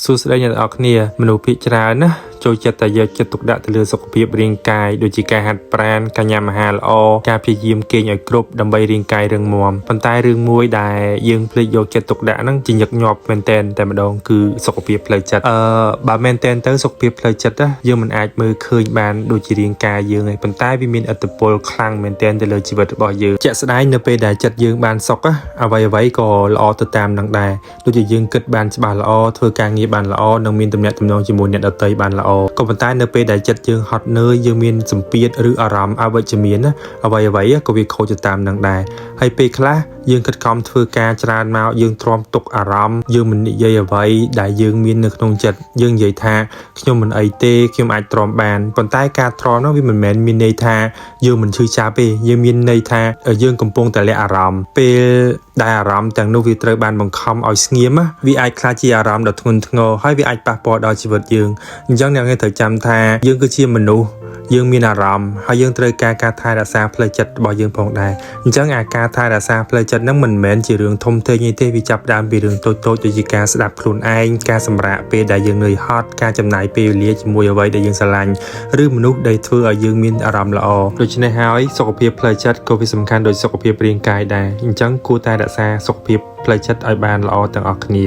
សួស្តីអ្នកនរគ្នាមនុស្សភាគច្រើនណាចូលចិត្តតែយកចិត្តទុកដាក់ទៅលើសុខភាពរាងកាយដូចជាការហាត់ប្រាណការញ៉ាំអាហារល្អការព្យាយាមគេងឲ្យគ្រប់ដើម្បីរាងកាយរឹងមាំប៉ុន្តែរឿងមួយដែលយើងភ្លេចយកចិត្តទុកដាក់ហ្នឹងជាញឹកញាប់មែនតែម្ដងគឺសុខភាពផ្លូវចិត្តបើមែនតែទៅសុខភាពផ្លូវចិត្តណាយើងមិនអាចមើលឃើញបានដូចជារាងកាយយើងទេប៉ុន្តែវាមានឥទ្ធិពលខ្លាំងមែនតែទៅលើជីវិតរបស់យើងជាក់ស្ដែងនៅពេលដែលចិត្តយើងបានសុខអ្វីក៏ល្អទៅតាមនឹងដែរដូចជាយើងគិតបានច្បាស់ល្អធ្វើការងារបានល្អនិងមានទំនាក់ទំនងជាមួយអ្នកដទៃបានល្អក៏ប៉ុន្តែនៅពេលដែលចិត្តយើងហត់នឿយយើងមានសម្ពាធឬអារម្មណ៍អវិជ្ជមានណាអ្វីក៏វាខូចទៅតាមនឹងដែរហើយពេលខ្លះយើងគិតខំធ្វើការច្រើនមកយើងទ្រាំទុកអារម្មណ៍យើងមិននិយាយអ្វីដែលយើងមាននៅក្នុងចិត្តយើងនិយាយថាខ្ញុំមិនអីទេខ្ញុំអាចទ្រាំបានប៉ុន្តែការទ្រាំនោះវាមិនមែនមានន័យថាយើងមិនឈឺចាប់ទេយើងមានន័យថាយើងកំពុងតែលាក់អារម្មណ៍ពេលដែលអារម្មណ៍ទាំងនោះវាត្រូវបានបង្ខំឲ្យស្ងៀមវាអាចក្លាយជាអារម្មណ៍ដ៏ធ្ងន់ធ្ងរហើយវាអាចប៉ះពាល់ដល់ជីវិតយើងអញ្ចឹងអ្នកត្រូវចាំថាយើងគឺជាមនុស្សយើងមានអារម្មណ៍ហើយយើងត្រូវការថែរក្សាផ្លូវចិត្តរបស់យើងផងដែរអញ្ចឹងការថែរក្សាផ្លូវចិត្តហ្នឹងមិនមែនជារឿងធំធេងទេវាចាប់ផ្ដើមពីរឿងតូចៗដូចជាការស្ដាប់ខ្លួនឯងការសម្រាកពេលដែលយើងនឿយហត់ការចំណាយពេលវេលាជាមួយអ្វីដែលយើងស្រឡាញ់ឬមនុស្សដែលធ្វើឲ្យយើងមានអារម្មណ៍ល្អដូច្នេះហើយសុខភាពផ្លូវចិត្តក៏វាសំខាន់ដូចសុខភាពរាងកាយដែរអញ្ចឹងគួរតែរក្សាសុខភាពផ្លូវចិត្តឲ្យបានល្អទាំងអស់គ្នា